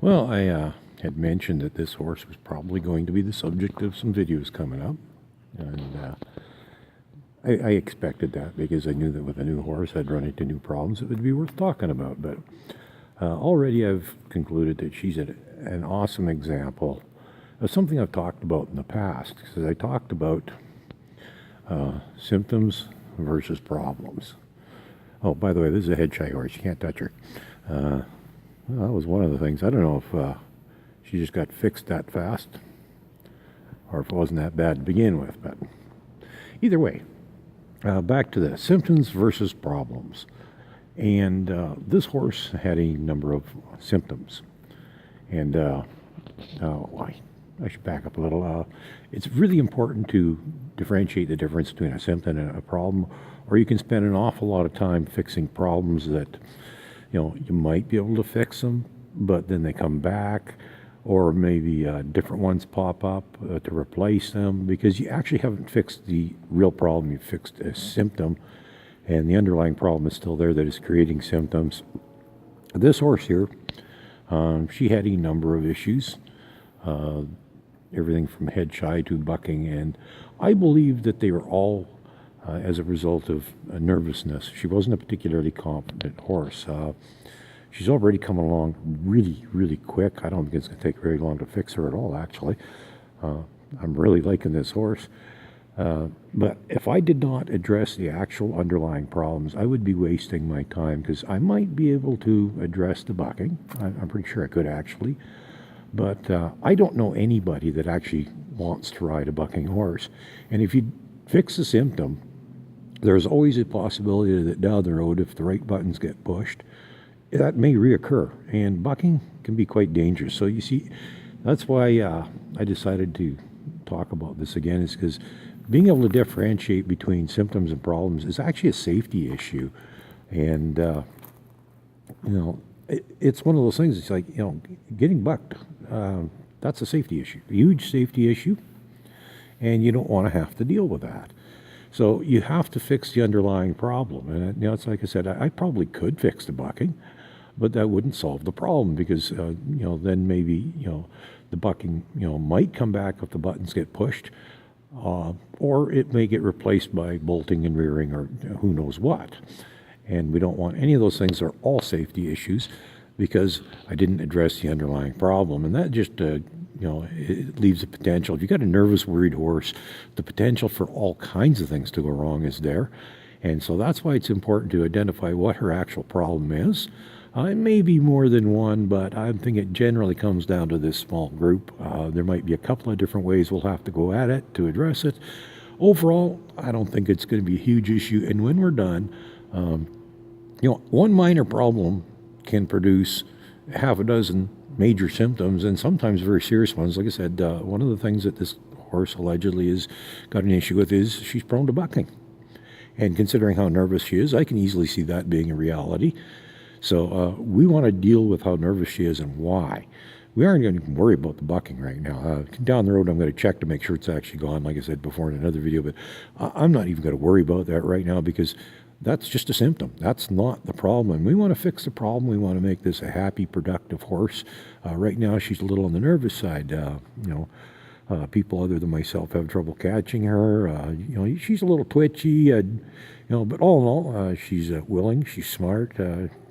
Well, I had mentioned that this horse was probably going to be the subject of some videos coming up, and I expected that because I knew that with a new horse I'd run into new problems that would be worth talking about. But already I've concluded that she's an awesome example of something I've talked about in the past, because I talked about symptoms versus problems. Oh, by the way, this is a head shy horse. You can't touch her. Well, that was one of the things. I don't know if she just got fixed that fast or if it wasn't that bad to begin with. But either way, back to the symptoms versus problems. And this horse had a number of symptoms. And I should back up a little. It's really important to differentiate the difference between a symptom and a problem, or you can spend an awful lot of time fixing problems that you might be able to fix them, but then they come back, or maybe different ones pop up to replace them because you actually haven't fixed the real problem. You've fixed a symptom, and the underlying problem is still there that is creating symptoms. This horse here, she had a number of issues, everything from head shy to bucking, and I believe that they were all as a result of nervousness. She wasn't a particularly confident horse. She's already coming along really, really quick. I don't think it's going to take very long to fix her at all, actually. I'm really liking this horse. But if I did not address the actual underlying problems, I would be wasting my time, because I might be able to address the bucking. I'm pretty sure I could, actually. But I don't know anybody that actually wants to ride a bucking horse. And if you fix the symptom, there's always a possibility that down the road, if the right buttons get pushed, that may reoccur. And bucking can be quite dangerous. So you see, that's why I decided to talk about this again, is because being able to differentiate between symptoms and problems is actually a safety issue. And, it's one of those things. It's like, getting bucked, that's a safety issue, a huge safety issue. And you don't want to have to deal with that. So you have to fix the underlying problem. And it's like I said, I probably could fix the bucking, but that wouldn't solve the problem, because then maybe the bucking might come back if the buttons get pushed, or it may get replaced by bolting and rearing, or who knows what. And we don't want any of those things. They're all safety issues, because I didn't address the underlying problem, and that just it leaves a potential. If you've got a nervous, worried horse, the potential for all kinds of things to go wrong is there. And so that's why it's important to identify what her actual problem is. It may be more than one, but I think it generally comes down to this small group. There might be a couple of different ways we'll have to go at it to address it. Overall, I don't think it's going to be a huge issue. And when we're done, one minor problem can produce half a dozen major symptoms, and sometimes very serious ones. Like I said, one of the things that this horse allegedly has got an issue with is she's prone to bucking. And considering how nervous she is, I can easily see that being a reality. So we want to deal with how nervous she is and why. We aren't going to worry about the bucking right now. Down the road, I'm going to check to make sure it's actually gone, like I said before in another video, but I'm not even going to worry about that right now, because that's just a symptom. That's not the problem. And we want to fix the problem. We want to make this a happy, productive horse. Right now, she's a little on the nervous side. People other than myself have trouble catching her. She's a little twitchy. But all in all, she's willing. She's smart.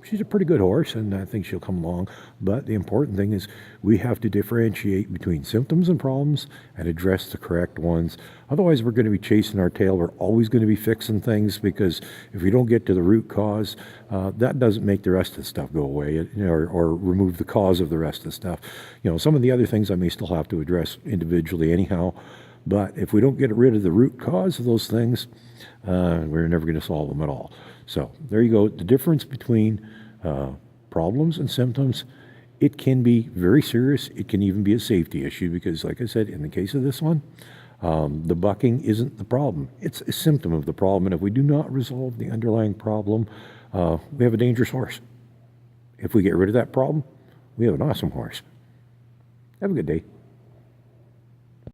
She's a pretty good horse, and I think she'll come along. But the important thing is we have to differentiate between symptoms and problems and address the correct ones. Otherwise, we're going to be chasing our tail. We're always going to be fixing things, because if we don't get to the root cause, that doesn't make the rest of the stuff go away, or remove the cause of the rest of the stuff. Some of the other things I may still have to address individually anyhow. But if we don't get rid of the root cause of those things, we're never going to solve them at all. So there you go. The difference between problems and symptoms, it can be very serious. It can even be a safety issue, because like I said, in the case of this one, the bucking isn't the problem. It's a symptom of the problem. And if we do not resolve the underlying problem, we have a dangerous horse. If we get rid of that problem, we have an awesome horse. Have a good day.